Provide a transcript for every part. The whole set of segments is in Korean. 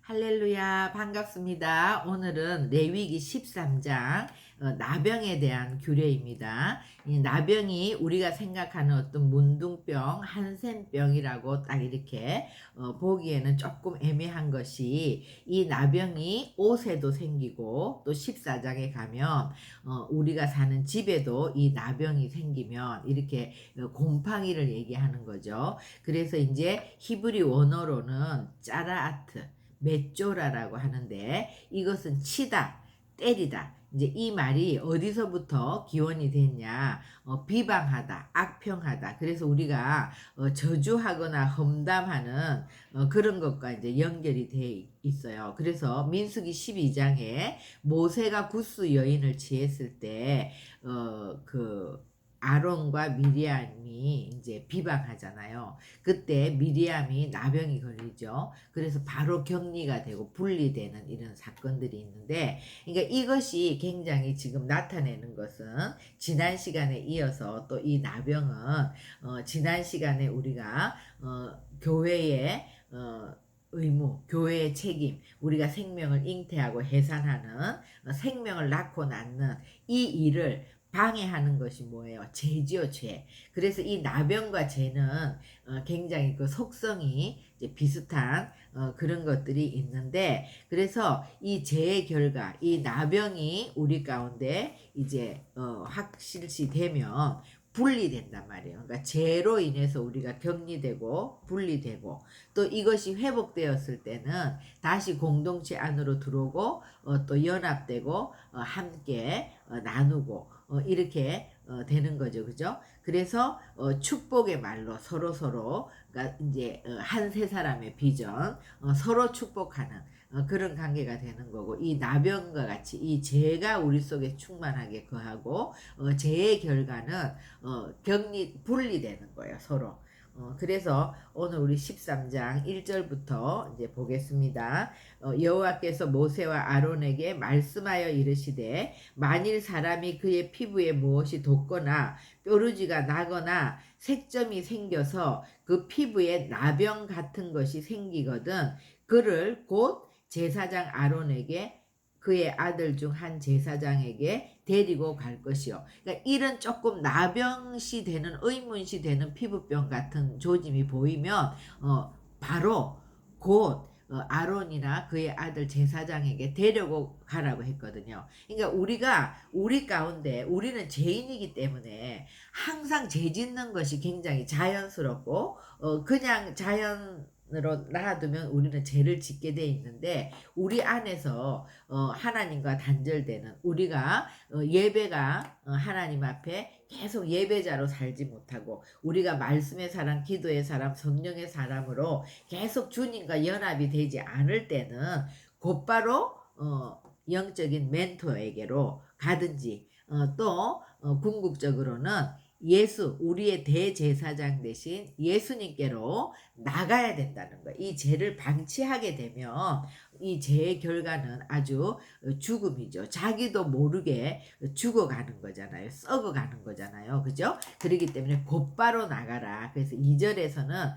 할렐루야, 반갑습니다. 오늘은 레위기 13장 나병에 대한 규례입니다. 이 나병이 우리가 생각하는 어떤 문둥병, 한센병이라고 딱 이렇게 보기에는 조금 애매한 것이, 이 나병이 옷에도 생기고 또 14장에 가면 우리가 사는 집에도 이 나병이 생기면 이렇게 곰팡이를 얘기하는 거죠. 그래서 이제 히브리 원어로는 짜라아트, 메쪼라라고 하는데, 이것은 치다, 때리다. 이제 이 말이 어디서부터 기원이 됐냐? 비방하다, 악평하다. 그래서 우리가 저주하거나 험담하는 그런 것과 이제 연결이 돼 있어요. 그래서 민수기 12장에 모세가 굿수 여인을 취했을 때 그 아론과 미리암이 이제 비방하잖아요. 그때 미리암이 나병이 걸리죠. 그래서 바로 격리가 되고 분리되는 이런 사건들이 있는데, 그러니까 이것이 굉장히 지금 나타내는 것은, 지난 시간에 이어서 또 이 나병은 지난 시간에 우리가 교회의 의무, 교회의 책임, 우리가 생명을 잉태하고 해산하는, 생명을 낳고 낳는 이 일을 방해하는 것이 뭐예요? 죄지요, 죄. 그래서 이 나병과 죄는 굉장히 그 속성이 이제 비슷한 그런 것들이 있는데, 그래서 이 죄의 결과, 이 나병이 우리 가운데 이제 확실시 되면 분리된단 말이에요. 그러니까 죄로 인해서 우리가 격리되고 분리되고, 또 이것이 회복되었을 때는 다시 공동체 안으로 들어오고 또 연합되고 함께 나누고 이렇게 되는 거죠. 그죠? 그래서 축복의 말로 서로가 이제 한 세 사람의 비전, 서로 축복하는 그런 관계가 되는 거고, 이 나병과 같이 이 죄가 우리 속에 충만하게 거하고 죄의 결과는 분리되는 거예요, 서로. 그래서 오늘 우리 13장 1절부터 이제 보겠습니다. 여호와께서 모세와 아론에게 말씀하여 이르시되, 만일 사람이 그의 피부에 무엇이 돋거나 뾰루지가 나거나 색점이 생겨서 그 피부에 나병 같은 것이 생기거든 그를 곧 제사장 아론에게, 그의 아들 중 한 제사장에게 데리고 갈 것이요. 그러니까 이런 조금 나병시 되는, 의문시 되는 피부병 같은 조짐이 보이면 바로 곧 아론이나 그의 아들 제사장에게 데리고 가라고 했거든요. 그러니까 우리 가운데, 우리는 죄인이기 때문에 항상 죄 짓는 것이 굉장히 자연스럽고 그냥 자연으로 놔두면 우리는 죄를 짓게 돼 있는데, 우리 안에서 하나님과 단절되는, 우리가 예배가 하나님 앞에 계속 예배자로 살지 못하고, 우리가 말씀의 사람, 기도의 사람, 성령의 사람으로 계속 주님과 연합이 되지 않을 때는 곧바로 영적인 멘토에게로 가든지, 또 궁극적으로는 우리의 대제사장 대신 예수님께로 나가야 된다는 거예요. 이 죄를 방치하게 되면 이 죄의 결과는 아주 죽음이죠. 자기도 모르게 죽어가는 거잖아요. 썩어가는 거잖아요. 그죠? 그렇기 때문에 곧바로 나가라. 그래서 2절에서는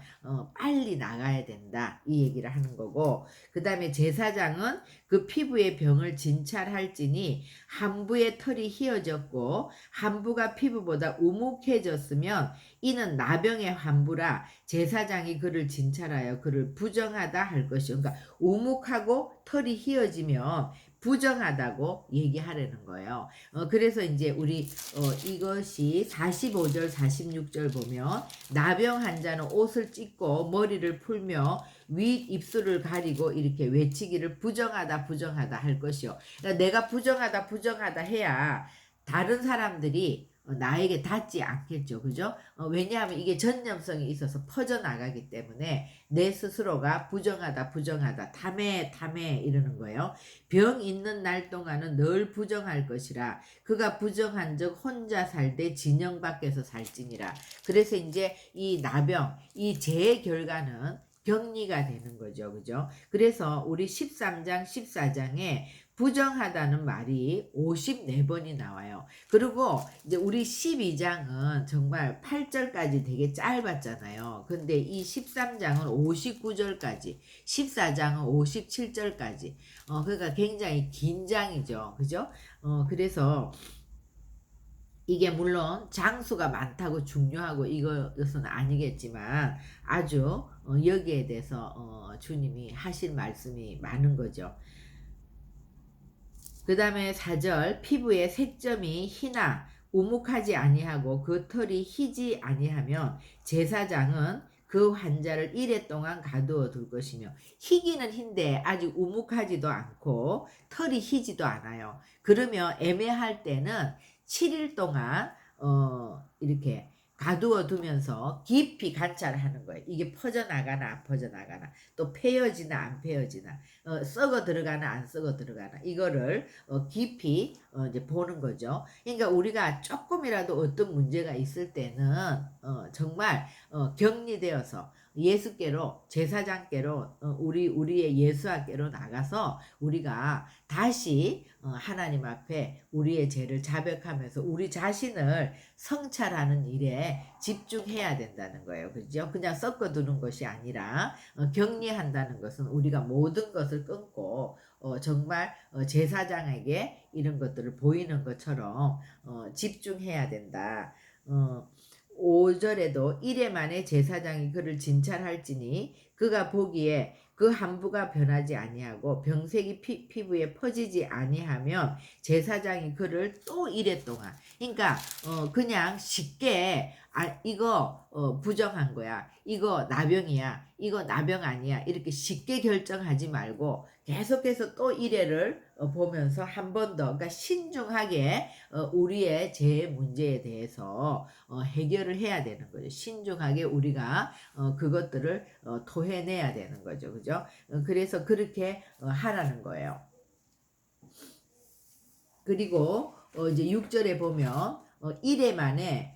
빨리 나가야 된다, 이 얘기를 하는 거고, 그 다음에 제사장은 그 피부의 병을 진찰할지니 한부의 털이 휘어졌고 한부가 피부보다 우묵해졌으면 이는 나병의 환부라 제사장이 그를 진찰하여 그를 부정하다 할 것이요. 그러니까 우묵하고 털이 휘어지면 부정하다고 얘기하려는 거예요. 그래서 이제 우리 이것이 45절 46절 보면, 나병 환자는 옷을 찢고 머리를 풀며 윗 입술을 가리고 이렇게 외치기를 부정하다 부정하다 할 것이요. 그러니까 내가 부정하다 해야 다른 사람들이 나에게 닿지 않겠죠. 그죠? 왜냐하면 이게 전염성이 있어서 퍼져나가기 때문에 내 스스로가 부정하다 탐해 이러는 거예요. 병 있는 날 동안은 늘 부정할 것이라 그가 부정한 적 혼자 살되 진영 밖에서 살지니라. 그래서 이제 이 나병, 이 죄의 결과는 격리가 되는 거죠. 그죠? 그래서 우리 13장, 14장에 부정하다는 말이 54번이 나와요. 그리고 이제 우리 12장은 정말 8절까지 되게 짧았잖아요. 근데 이 13장은 59절까지, 14장은 57절까지. 그러니까 굉장히 긴 장이죠. 그죠? 그래서 이게 물론 장수가 많다고 중요하고 이것은 아니겠지만 아주 여기에 대해서 주님이 하신 말씀이 많은 거죠. 그 다음에 4절 피부에 색점이 희나 우묵하지 아니하고 그 털이 희지 아니하면 제사장은 그 환자를 이레 동안 가두어 둘 것이며 희기는 흰데 아직 우묵하지도 않고 털이 희지도 않아요. 그러면 애매할 때는 7일 동안 이렇게 가두어 두면서 깊이 관찰하는 거예요. 이게 퍼져나가나 안 퍼져나가나 또 패여지나 안 패여지나 썩어 들어가나 안 썩어 들어가나 이거를 깊이 이제 보는 거죠. 그러니까 우리가 조금이라도 어떤 문제가 있을 때는 정말 격리되어서 예수께로 제사장께로 우리의 예수학께로 나가서 우리가 다시 하나님 앞에 우리의 죄를 자백하면서 우리 자신을 성찰하는 일에 집중해야 된다는 거예요. 그죠? 그냥 섞어두는 것이 아니라 격리한다는 것은 우리가 모든 것을 끊고 정말 제사장에게 이런 것들을 보이는 것처럼 집중해야 된다. 5절에도 이래 만에 제사장이 그를 진찰할지니 그가 보기에 그 한부가 변하지 아니하고 병색이 피부에 퍼지지 아니하면 제사장이 그를 또 이래 동안 그러니까 그냥 쉽게 이거 부정한 거야. 이거 나병이야. 이거 나병 아니야. 이렇게 쉽게 결정하지 말고 계속해서 또 이래를 보면서 한 번 더 그러니까 신중하게 우리의 죄 문제에 대해서 해결을 해야 되는 거죠. 신중하게 우리가 그것들을 토해내야 되는 거죠. 그죠? 그래서 그렇게 하라는 거예요. 그리고 이제 6절에 보면 이래 만에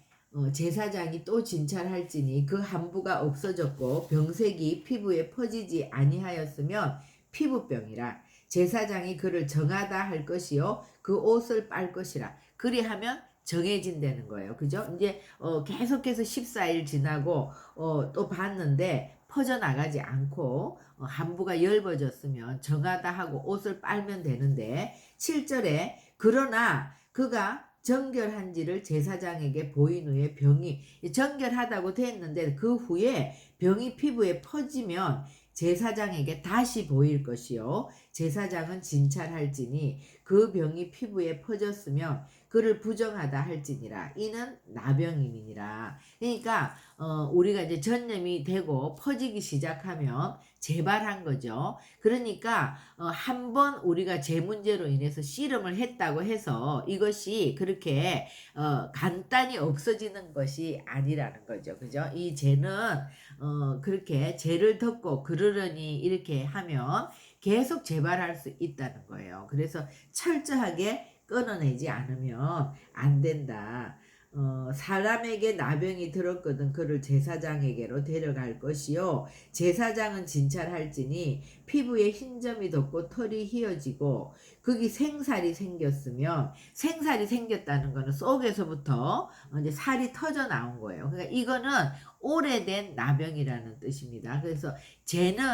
제사장이 또 진찰할지니 그 한부가 없어졌고 병색이 피부에 퍼지지 아니하였으면 피부병이라 제사장이 그를 정하다 할 것이요 그 옷을 빨 것이라 그리하면 정해진다는 거예요. 그죠? 이제 계속해서 14일 지나고 또 봤는데 퍼져나가지 않고 한부가 엷어졌으면 정하다 하고 옷을 빨면 되는데 7절에 그러나 그가 정결한지를 제사장에게 보인 후에 병이 정결하다고 되었는데 그 후에 병이 피부에 퍼지면 제사장에게 다시 보일 것이요 제사장은 진찰할지니 그 병이 피부에 퍼졌으면 그를 부정하다 할지니라 이는 나병임이니라. 그러니까 우리가 이제 전염이 되고 퍼지기 시작하면 재발한 거죠. 그러니까 한 번 우리가 제 문제로 인해서 씨름을 했다고 해서 이것이 그렇게 간단히 없어지는 것이 아니라는 거죠. 그죠? 이 죄는 그렇게 죄를 덮고 그러려니 이렇게 하면 계속 재발할 수 있다는 거예요. 그래서 철저하게 끊어내지 않으면 안 된다. 사람에게 나병이 들었거든 그를 제사장에게로 데려갈 것이요 제사장은 진찰할지니 피부에 흰점이 돋고 털이 휘어지고 거기 생살이 생겼으면 생살이 생겼다는 거는 속에서부터 이제 살이 터져 나온 거예요. 그러니까 이거는 오래된 나병이라는 뜻입니다. 그래서 죄는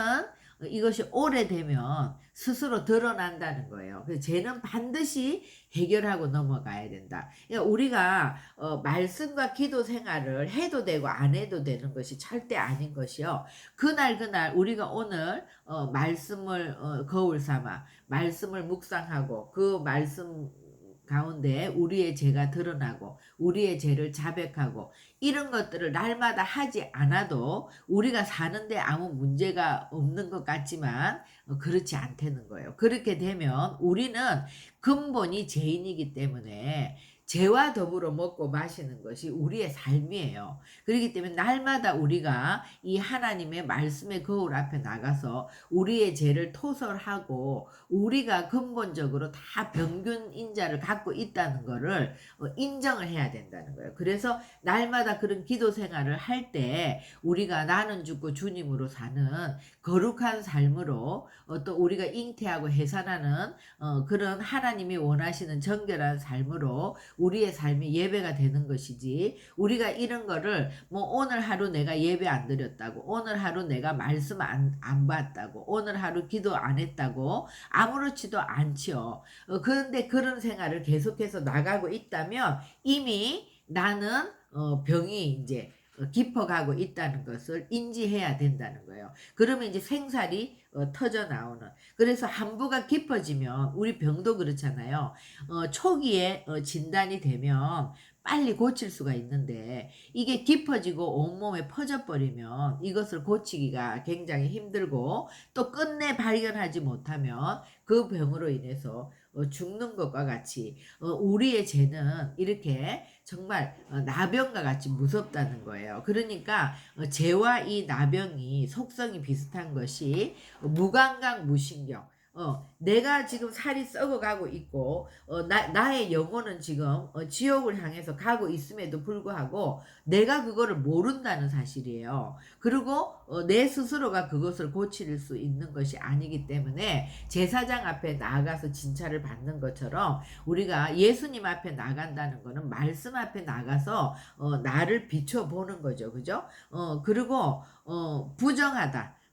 이것이 오래되면 스스로 드러난다는 거예요. 그래서 죄는 반드시 해결하고 넘어가야 된다. 그러니까 우리가 말씀과 기도 생활을 해도 되고 안 해도 되는 것이 절대 아닌 것이요. 그날 우리가 오늘 말씀을 거울 삼아 말씀을 묵상하고 그 말씀 가운데 우리의 죄가 드러나고 우리의 죄를 자백하고 이런 것들을 날마다 하지 않아도 우리가 사는데 아무 문제가 없는 것 같지만 그렇지 않다는 거예요. 그렇게 되면 우리는 근본이 죄인이기 때문에 죄와 더불어 먹고 마시는 것이 우리의 삶이에요. 그렇기 때문에 날마다 우리가 이 하나님의 말씀의 거울 앞에 나가서 우리의 죄를 토설하고 우리가 근본적으로 다 병균 인자를 갖고 있다는 거를 인정을 해야 된다는 거예요. 그래서 날마다 그런 기도 생활을 할 때 우리가 나는 죽고 주님으로 사는 거룩한 삶으로 또 우리가 잉태하고 해산하는 그런 하나님이 원하시는 정결한 삶으로 우리의 삶이 예배가 되는 것이지, 우리가 이런 거를 뭐 오늘 하루 내가 예배 안 드렸다고, 오늘 하루 내가 말씀 안 봤다고, 오늘 하루 기도 안 했다고 아무렇지도 않지요. 그런데 그런 생활을 계속해서 나가고 있다면 이미 나는 병이 이제 깊어가고 있다는 것을 인지해야 된다는 거예요. 그러면 이제 생살이 터져 나오는. 그래서 한부가 깊어지면 우리 병도 그렇잖아요. 초기에 진단이 되면 빨리 고칠 수가 있는데 이게 깊어지고 온몸에 퍼져버리면 이것을 고치기가 굉장히 힘들고 또 끝내 발견하지 못하면 그 병으로 인해서 죽는 것과 같이 우리의 죄는 이렇게 정말 나병과 같이 무섭다는 거예요. 그러니까 죄와 이 나병이 속성이 비슷한 것이 무감각 무신경. 내가 지금 살이 썩어가고 있고 나의 영혼은 지금 지옥을 향해서 가고 있음에도 불구하고 내가 그거를 모른다는 사실이에요. 그리고 내 스스로가 그것을 고칠 수 있는 것이 아니기 때문에 제사장 앞에 나가서 진찰을 받는 것처럼 우리가 예수님 앞에 나간다는 것은 말씀 앞에 나가서 나를 비춰보는 거죠. 그죠? 그리고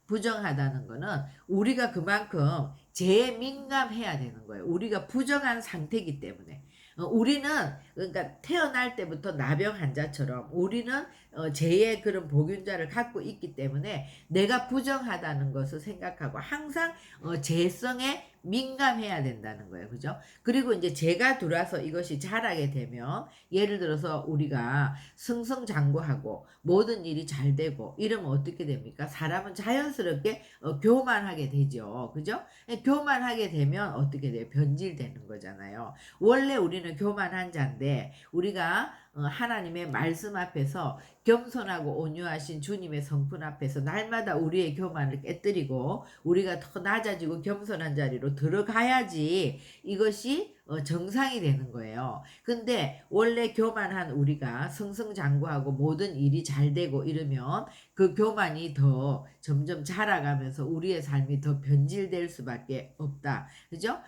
부정하다는 거는 우리가 그만큼 죄에 민감해야 되는 거예요. 우리가 부정한 상태이기 때문에. 우리는 그러니까 태어날 때부터 나병 환자처럼 우리는 죄의 그런 보균자를 갖고 있기 때문에 내가 부정하다는 것을 생각하고 항상 죄성에 민감해야 된다는 거예요. 그죠? 그리고 이제 죄가 들어와서 이것이 자라게 되면 예를 들어서 우리가 승승장구하고 모든 일이 잘 되고 이러면 어떻게 됩니까? 사람은 자연스럽게 교만하게 되죠. 그죠? 교만하게 되면 어떻게 돼요? 변질되는 거잖아요. 원래 우리는 교만한 자인데 우리가 하나님의 말씀 앞에서 겸손하고 온유하신 주님의 성품 앞에서 날마다 우리의 교만을 깨뜨리고 우리가 더 낮아지고 겸손한 자리로 들어가야지 이것이 정상이 되는 거예요. 근데 원래 교만한 우리가 승승장구하고 모든 일이 잘 되고 이러면 그 교만이 더 점점 자라가면서 우리의 삶이 더 변질될 수밖에 없다. 그죠?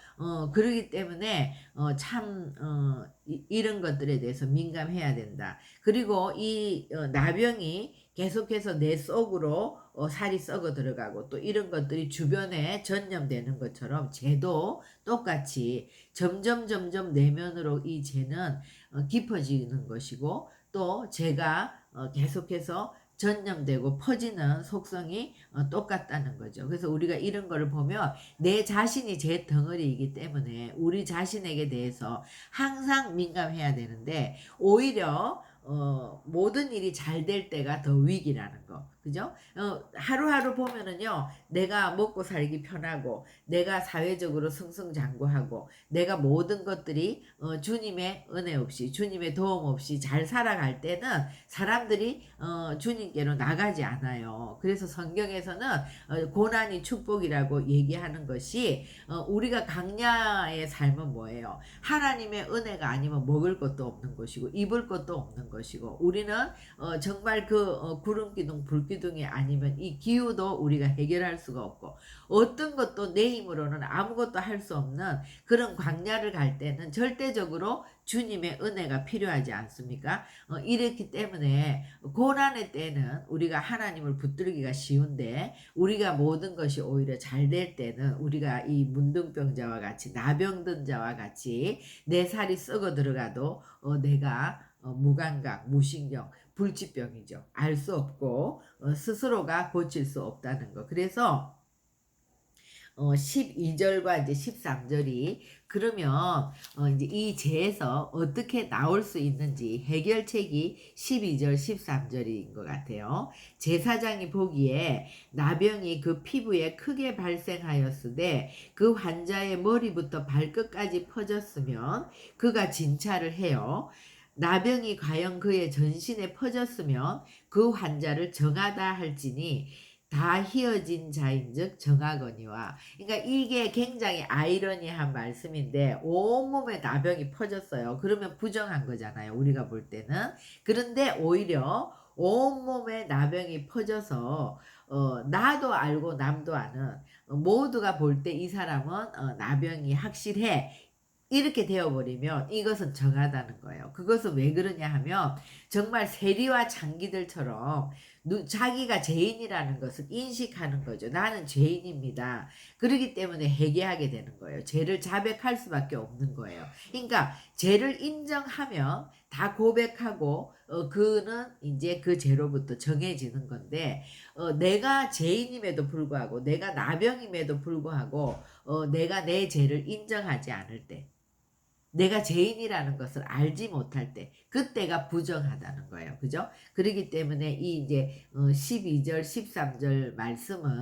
그러기 때문에 이런 것들에 대해서 민감해야 된다. 그리고 이 나병이 계속해서 내 속으로 살이 썩어 들어가고 또 이런 것들이 주변에 전염되는 것처럼 죄도 똑같이 점점 내면으로 이 죄는 깊어지는 것이고 또 죄가 계속해서 전염되고 퍼지는 속성이 똑같다는 거죠. 그래서 우리가 이런 거를 보면 내 자신이 제 덩어리이기 때문에 우리 자신에게 대해서 항상 민감해야 되는데 오히려 모든 일이 잘 될 때가 더 위기라는 거. 그죠? 하루하루 보면은요, 내가 먹고 살기 편하고, 내가 사회적으로 승승장구하고, 내가 모든 것들이 주님의 은혜 없이, 주님의 도움 없이 잘 살아갈 때는 사람들이 주님께로 나가지 않아요. 그래서 성경에서는 고난이 축복이라고 얘기하는 것이 우리가 강야의 삶은 뭐예요? 하나님의 은혜가 아니면 먹을 것도 없는 것이고, 입을 것도 없는 것이고, 우리는 정말 그 구름 기둥, 불 기둥이 아니면 이 기후도 우리가 해결할 수가 없고 어떤 것도 내 힘으로는 아무것도 할 수 없는 그런 광야를 갈 때는 절대적으로 주님의 은혜가 필요하지 않습니까? 이렇기 때문에 고난의 때는 우리가 하나님을 붙들기가 쉬운데 우리가 모든 것이 오히려 잘 될 때는 우리가 이 문둥병자와 같이 나병든 자와 같이 내 살이 썩어 들어가도 내가 무감각, 무신경, 불치병이죠. 알 수 없고 스스로가 고칠 수 없다는 거. 그래서 12절과 이제 13절이 그러면 이제 이 죄에서 어떻게 나올 수 있는지 해결책이 12절 13절인 것 같아요. 제사장이 보기에 나병이 그 피부에 크게 발생하였으되 그 환자의 머리부터 발끝까지 퍼졌으면 그가 진찰을 해요. 나병이 과연 그의 전신에 퍼졌으면 그 환자를 정하다 할지니 다 희어진 자인즉 정하거니와. 그러니까 이게 굉장히 아이러니한 말씀인데 온몸에 나병이 퍼졌어요. 그러면 부정한 거잖아요, 우리가 볼 때는. 그런데 오히려 온몸에 나병이 퍼져서 나도 알고 남도 아는 모두가 볼 때 이 사람은 나병이 확실해, 이렇게 되어버리면 이것은 정하다는 거예요. 그것은 왜 그러냐 하면 정말 세리와 장기들처럼 자기가 죄인이라는 것을 인식하는 거죠. 나는 죄인입니다. 그렇기 때문에 회개하게 되는 거예요. 죄를 자백할 수밖에 없는 거예요. 그러니까 죄를 인정하면 다 고백하고 그는 이제 그 죄로부터 정해지는 건데 내가 죄인임에도 불구하고 내가 나병임에도 불구하고 내가 내 죄를 인정하지 않을 때, 내가 죄인이라는 것을 알지 못할 때, 그때가 부정하다는 거예요. 그죠? 그렇기 때문에 이 이제 12절 13절 말씀은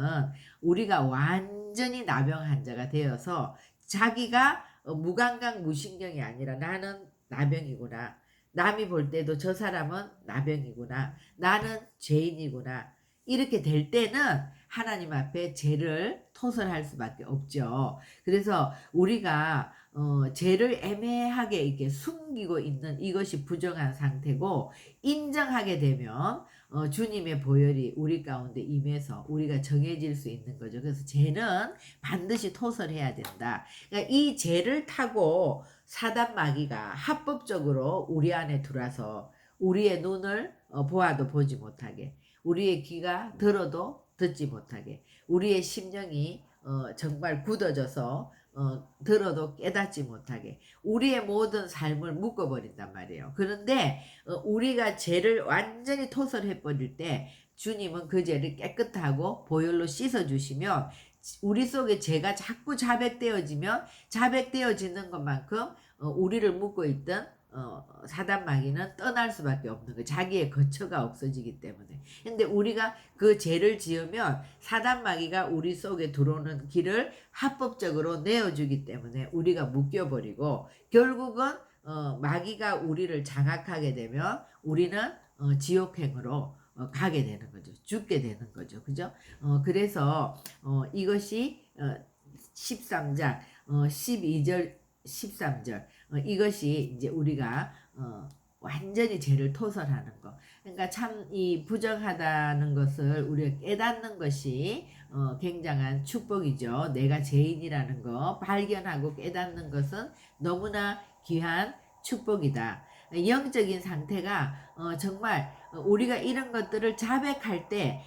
우리가 완전히 나병 환자가 되어서 자기가 무감각 무신경이 아니라 나는 나병이구나, 남이 볼 때도 저 사람은 나병이구나, 나는 죄인이구나, 이렇게 될 때는 하나님 앞에 죄를 토설할 수밖에 없죠. 그래서 우리가 죄를 애매하게 이렇게 숨기고 있는 이것이 부정한 상태고, 인정하게 되면 주님의 보혈이 우리 가운데 임해서 우리가 정해질 수 있는 거죠. 그래서 죄는 반드시 토설해야 된다. 그러니까 이 죄를 타고 사단 마귀가 합법적으로 우리 안에 들어와서 우리의 눈을 보아도 보지 못하게, 우리의 귀가 들어도 듣지 못하게, 우리의 심령이 정말 굳어져서 들어도 깨닫지 못하게 우리의 모든 삶을 묶어버린단 말이에요. 그런데 우리가 죄를 완전히 토설해 버릴 때 주님은 그 죄를 깨끗하고 보혈로 씻어주시면 우리 속에 죄가 자꾸 자백되어지면 자백되어지는 것만큼 우리를 묶고 있던 사단 마귀는 떠날 수밖에 없는 거예요. 자기의 거처가 없어지기 때문에. 근데 우리가 그 죄를 지으면 사단 마귀가 우리 속에 들어오는 길을 합법적으로 내어주기 때문에 우리가 묶여버리고 결국은 마귀가 우리를 장악하게 되면 우리는 지옥행으로 가게 되는 거죠. 죽게 되는 거죠. 그죠? 그래서 이것이 13장 12절 13절 이것이 이제 우리가 완전히 죄를 토설하는 거. 그러니까 참 이 부정하다는 것을 우리가 깨닫는 것이 굉장한 축복이죠. 내가 죄인이라는 거 발견하고 깨닫는 것은 너무나 귀한 축복이다. 영적인 상태가 정말 우리가 이런 것들을 자백할 때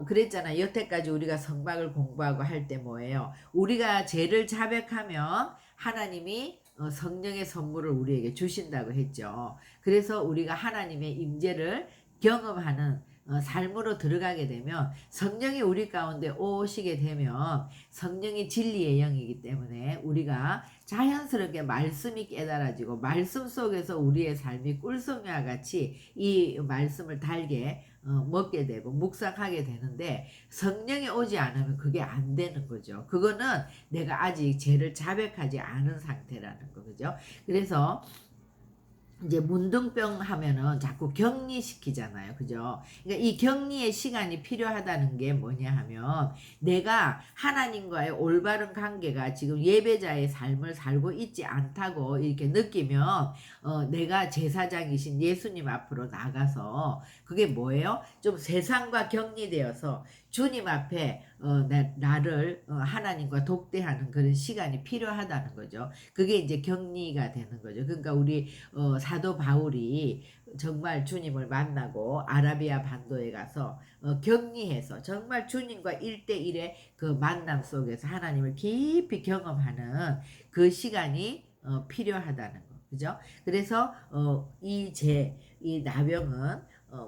그랬잖아. 여태까지 우리가 성막을 공부하고 할 때 뭐예요? 우리가 죄를 자백하면 하나님이 성령의 선물을 우리에게 주신다고 했죠. 그래서 우리가 하나님의 임재를 경험하는 삶으로 들어가게 되면 성령이 우리 가운데 오시게 되면 성령이 진리의 영이기 때문에 우리가 자연스럽게 말씀이 깨달아지고 말씀 속에서 우리의 삶이 꿀송이와 같이 이 말씀을 달게 먹게 되고 묵상하게 되는데 성령이 오지 않으면 그게 안 되는 거죠. 그거는 내가 아직 죄를 자백하지 않은 상태라는 거, 그죠? 그래서 이제 문둥병 하면은 자꾸 격리시키잖아요. 그죠? 그러니까 이 격리의 시간이 필요하다는 게 뭐냐 하면 내가 하나님과의 올바른 관계가 지금 예배자의 삶을 살고 있지 않다고 이렇게 느끼면 내가 제사장이신 예수님 앞으로 나가서 그게 뭐예요? 좀 세상과 격리되어서 주님 앞에 나를 하나님과 독대하는 그런 시간이 필요하다는 거죠. 그게 이제 격리가 되는 거죠. 그러니까 우리 사도 바울이 정말 주님을 만나고 아라비아 반도에 가서 격리해서 정말 주님과 1대1의 그 만남 속에서 하나님을 깊이 경험하는 그 시간이 필요하다는 거. 그죠? 그래서 이 나병은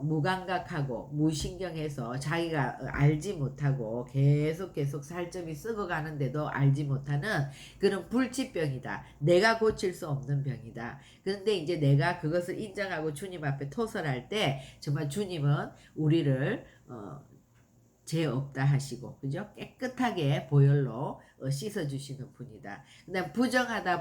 무감각하고 무신경해서 자기가 알지 못하고 계속 살점이 썩어가는데도 알지 못하는 그런 불치병이다. 내가 고칠 수 없는 병이다. 그런데 이제 내가 그것을 인정하고 주님 앞에 토설할 때 정말 주님은 우리를 죄 없다 하시고, 그죠? 깨끗하게 보혈로 씻어주시는 분이다. 그다음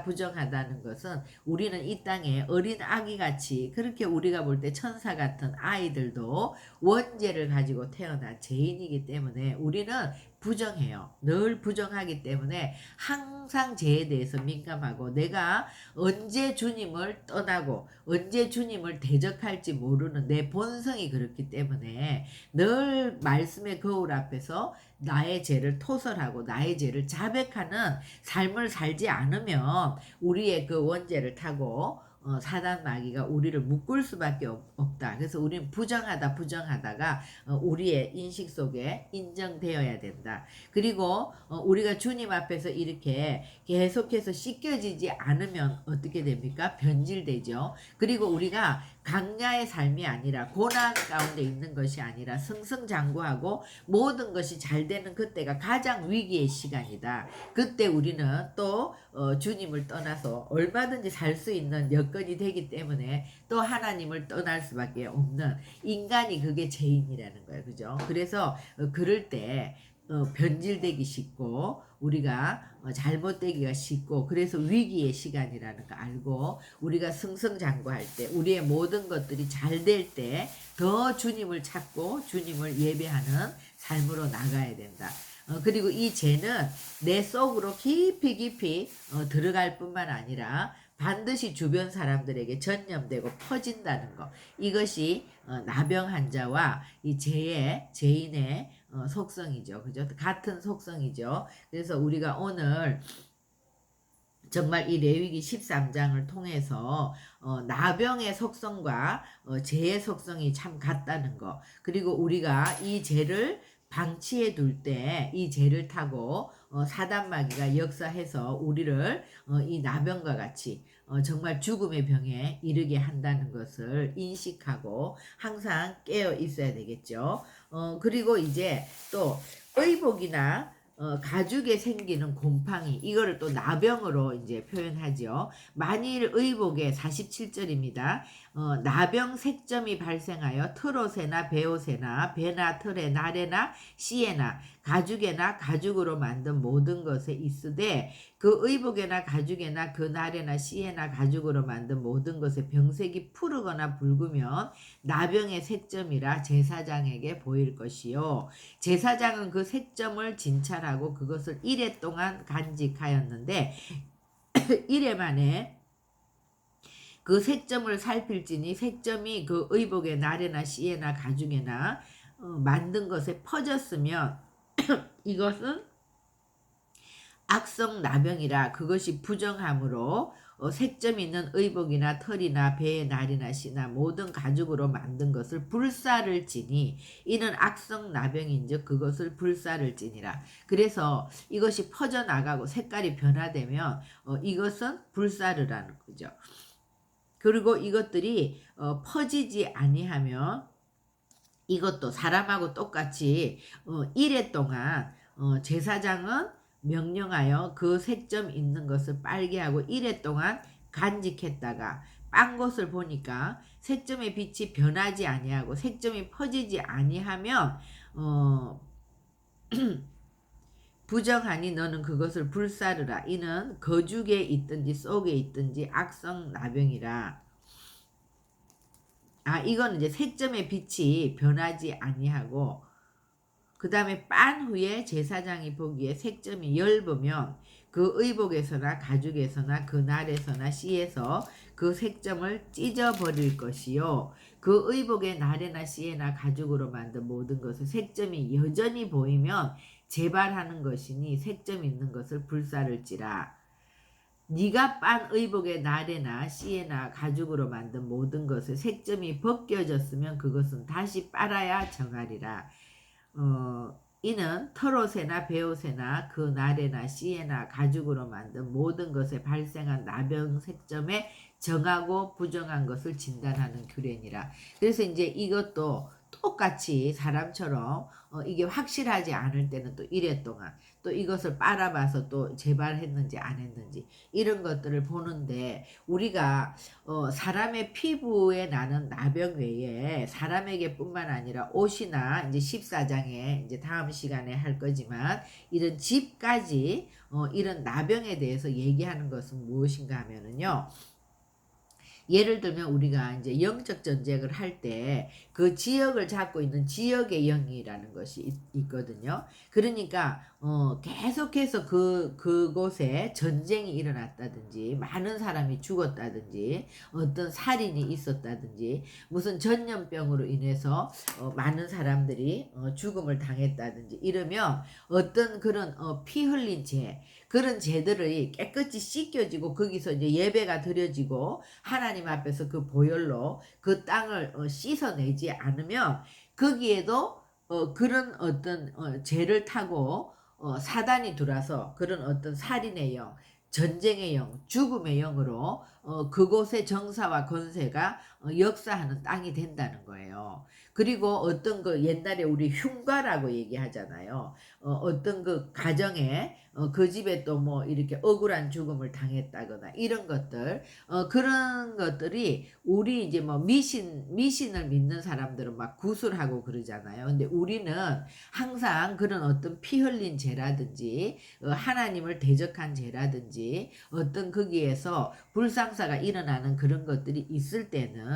부정하다는 것은 우리는 이 땅에 어린 아기같이 그렇게 우리가 볼 때 천사 같은 아이들도 원죄를 가지고 태어난 죄인이기 때문에 우리는 부정해요. 늘 부정하기 때문에 항상 죄에 대해서 민감하고 내가 언제 주님을 떠나고 언제 주님을 대적할지 모르는 내 본성이 그렇기 때문에 늘 말씀의 거울 앞에서 나의 죄를 토설하고 나의 죄를 자백하는 삶을 살지 않으면 우리의 그 원죄를 타고 사단 마귀가 우리를 묶을 수밖에 없다. 그래서 우리는 부정하다가 우리의 인식 속에 인정되어야 된다. 그리고 우리가 주님 앞에서 이렇게 계속해서 씻겨지지 않으면 어떻게 됩니까? 변질되죠. 그리고 우리가 강야의 삶이 아니라 고난 가운데 있는 것이 아니라 승승장구하고 모든 것이 잘 되는 그때가 가장 위기의 시간이다. 그때 우리는 또 주님을 떠나서 얼마든지 살 수 있는 여건이 되기 때문에 또 하나님을 떠날 수밖에 없는 인간이 그게 죄인이라는 거예요. 그죠? 그래서 그럴 때 변질되기 쉽고 우리가 잘못되기가 쉽고 그래서 위기의 시간이라는 거 알고 우리가 승승장구할 때 우리의 모든 것들이 잘 될 때 더 주님을 찾고 주님을 예배하는 삶으로 나가야 된다. 그리고 이 죄는 내 속으로 깊이 들어갈 뿐만 아니라 반드시 주변 사람들에게 전염되고 퍼진다는 것. 이것이 나병 환자와 이 죄인의 속성이죠. 그죠? 같은 속성이죠. 그래서 우리가 오늘 정말 이 레위기 13장을 통해서 나병의 속성과 죄의 속성이 참 같다는 거. 그리고 우리가 이 죄를 방치해 둘 때 이 죄를 타고 사단 마귀가 역사해서 우리를 이 나병과 같이 정말 죽음의 병에 이르게 한다는 것을 인식하고 항상 깨어 있어야 되겠죠. 그리고 이제 또 의복이나 가죽에 생기는 곰팡이 이거를 또 나병으로 이제 표현하죠. 만일 의복에 47절입니다. 나병 색점이 발생하여 트롯에나 베옷에나 배나 틀에 나래나 씨에나 가죽에나 가죽으로 만든 모든 것에 있으되 그 의복에나 가죽에나 그 나래나 씨에나 가죽으로 만든 모든 것에 병색이 푸르거나 붉으면 나병의 색점이라 제사장에게 보일 것이요. 제사장은 그 색점을 진찰하고 그것을 이레 동안 간직하였는데 이레 만에 그 색점을 살필지니 색점이 그 의복의 나래나 씨에나 가죽에나 만든 것에 퍼졌으면 이것은 악성 나병이라 그것이 부정함으로 색점 있는 의복이나 털이나 배의 날이나 씨나 모든 가죽으로 만든 것을 불사를 지니 이는 악성 나병인즉 그것을 불사를 지니라. 그래서 이것이 퍼져나가고 색깔이 변화되면 이것은 불사르라는 거죠. 그리고 이것들이 퍼지지 아니하면 이것도 사람하고 똑같이 일해 동안 제사장은 명령하여 그 색점 있는 것을 빨게 하고 일해 동안 간직했다가 빤 것을 보니까 색점의 빛이 변하지 아니하고 색점이 퍼지지 아니하면 부정하니 너는 그것을 불사르라. 이는 거죽에 있든지 속에 있든지 악성 나병이라. 이건 이제 색점의 빛이 변하지 아니하고 그 다음에 빤 후에 제사장이 보기에 색점이 엷으면 그 의복에서나 가죽에서나 그 날에서나 씨에서 그 색점을 찢어버릴 것이요. 그 의복의 날에나 씨에나 가죽으로 만든 모든 것을 색점이 여전히 보이면 재발하는 것이니 색점 있는 것을 불사를지라. 네가 빤 의복의 날에나 씨에나 가죽으로 만든 모든 것을 색점이 벗겨졌으면 그것은 다시 빨아야 정하리라. 이는 털옷에나 베옷에나 그 날에나 씨에나 가죽으로 만든 모든 것에 발생한 나병 색점에 정하고 부정한 것을 진단하는 규례니라. 그래서 이제 이것도 똑같이 사람처럼 이게 확실하지 않을 때는 또 이래 동안 또 이것을 빨아봐서 또 재발했는지 안 했는지 이런 것들을 보는데, 우리가 사람의 피부에 나는 나병 외에 사람에게 뿐만 아니라 옷이나 이제 14장에 이제 다음 시간에 할 거지만 이런 집까지 이런 나병에 대해서 얘기하는 것은 무엇인가 하면은요. 예를 들면 우리가 이제 영적 전쟁을 할 때 그 지역을 잡고 있는 지역의 영이라는 것이 있거든요. 그러니까 계속해서 그곳에 전쟁이 일어났다든지 많은 사람이 죽었다든지 어떤 살인이 있었다든지 무슨 전염병으로 인해서 많은 사람들이 죽음을 당했다든지 이러면 어떤 그런 피 흘린 죄, 그런 죄들이 깨끗이 씻겨지고 거기서 이제 예배가 드려지고 하나님 앞에서 그 보혈로 그 땅을 씻어내지 않으면 거기에도 그런 어떤 죄를 타고 사단이 들어와서 그런 어떤 살인의 영, 전쟁의 영, 죽음의 영으로 그곳의 정사와 권세가 역사하는 땅이 된다는 거예요. 그리고 어떤 그 옛날에 우리 흉가라고 얘기하잖아요. 어떤 그 가정에 그 집에 또 뭐 이렇게 억울한 죽음을 당했다거나 이런 것들, 그런 것들이 우리 이제 뭐 미신을 믿는 사람들은 막 구술하고 그러잖아요. 근데 우리는 항상 그런 어떤 피 흘린 죄라든지 하나님을 대적한 죄라든지 어떤 거기에서 불상사가 일어나는 그런 것들이 있을 때는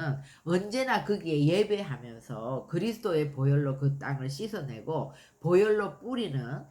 언제나 거기에 예배하면서 그리스도의 보혈로 그 땅을 씻어내고 보혈로 뿌리는,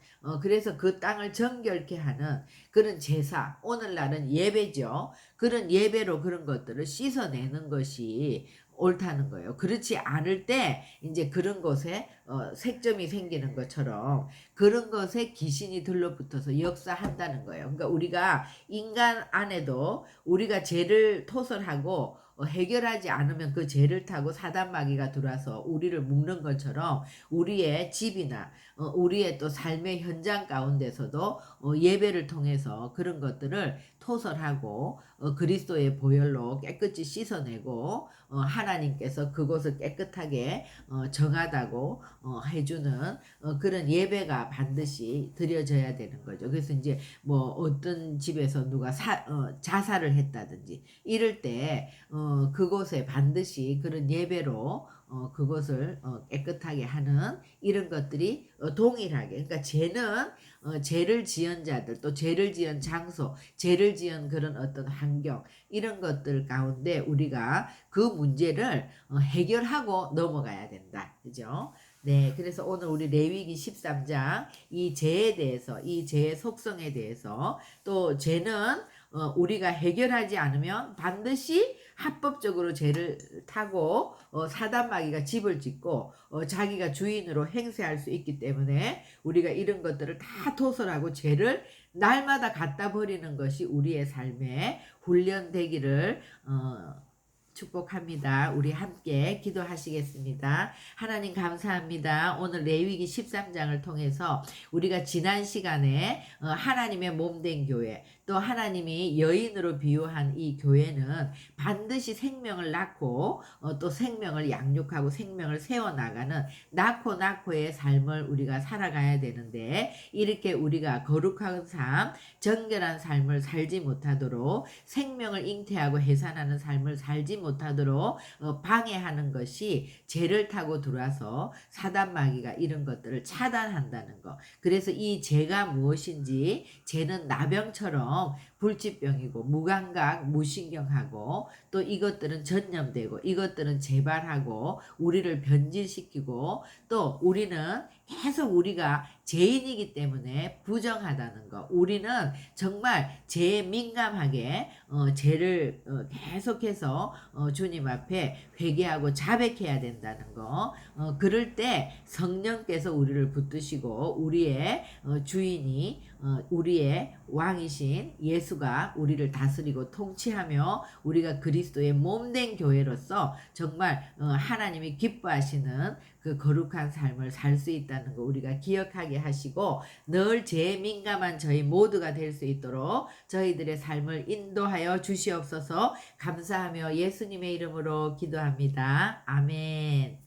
그래서 그 땅을 정결케 하는 그런 제사, 오늘날은 예배죠. 그런 예배로 그런 것들을 씻어내는 것이 옳다는 거예요. 그렇지 않을 때 이제 그런 것에 색점이 생기는 것처럼 그런 것에 귀신이 들러붙어서 역사한다는 거예요. 그러니까 우리가 인간 안에도 우리가 죄를 토설하고 해결하지 않으면 그 죄를 타고 사단마귀가 들어와서 우리를 묶는 것처럼 우리의 집이나 우리의 또 삶의 현장 가운데서도 예배를 통해서 그런 것들을 토설하고 그리스도의 보혈로 깨끗이 씻어내고 하나님께서 그곳을 깨끗하게 정하다고 해주는 그런 예배가 반드시 드려져야 되는 거죠. 그래서 이제 뭐 어떤 집에서 누가 자살을 했다든지 이럴 때 그곳에 반드시 그런 예배로 그것을 깨끗하게 하는 이런 것들이 동일하게, 그러니까 죄는 죄를 지은 자들, 또 죄를 지은 장소, 죄를 지은 그런 어떤 환경, 이런 것들 가운데 우리가 그 문제를 해결하고 넘어가야 된다. 그죠? 네, 그래서 오늘 우리 레위기 13장 이 죄에 대해서, 이 죄의 속성에 대해서, 또 죄는 우리가 해결하지 않으면 반드시 합법적으로 죄를 타고 사단마귀가 집을 짓고 자기가 주인으로 행세할 수 있기 때문에 우리가 이런 것들을 다 토설하고 죄를 날마다 갖다 버리는 것이 우리의 삶에 훈련되기를 축복합니다. 우리 함께 기도하시겠습니다. 하나님 감사합니다. 오늘 레위기 13장을 통해서 우리가 지난 시간에 하나님의 몸된 교회, 또 하나님이 여인으로 비유한 이 교회는 반드시 생명을 낳고 또 생명을 양육하고 생명을 세워나가는 낳고의 삶을 우리가 살아가야 되는데, 이렇게 우리가 거룩한 삶, 정결한 삶을 살지 못하도록, 생명을 잉태하고 해산하는 삶을 살지 못하도록 방해하는 것이 죄를 타고 들어와서 사단마귀가 이런 것들을 차단한다는 것. 그래서 이 죄가 무엇인지, 죄는 나병처럼 불치병이고 무감각 무신경하고, 또 이것들은 전염되고 이것들은 재발하고 우리를 변질시키고, 또 우리는 계속 우리가 죄인이기 때문에 부정하다는 거. 우리는 정말 죄에 민감하게 죄를 계속해서 주님 앞에 회개하고 자백해야 된다는 거. 그럴 때 성령께서 우리를 붙드시고 우리의 주인이 우리의 왕이신 예수가 우리를 다스리고 통치하며 우리가 그리스도의 몸된 교회로서 정말 하나님이 기뻐하시는 그 거룩한 삶을 살 수 있다는 거 우리가 기억하게 하시고 늘 죄에 민감한 저희 모두가 될 수 있도록 저희들의 삶을 인도하여 주시옵소서. 감사하며 예수님의 이름으로 기도합니다. 아멘.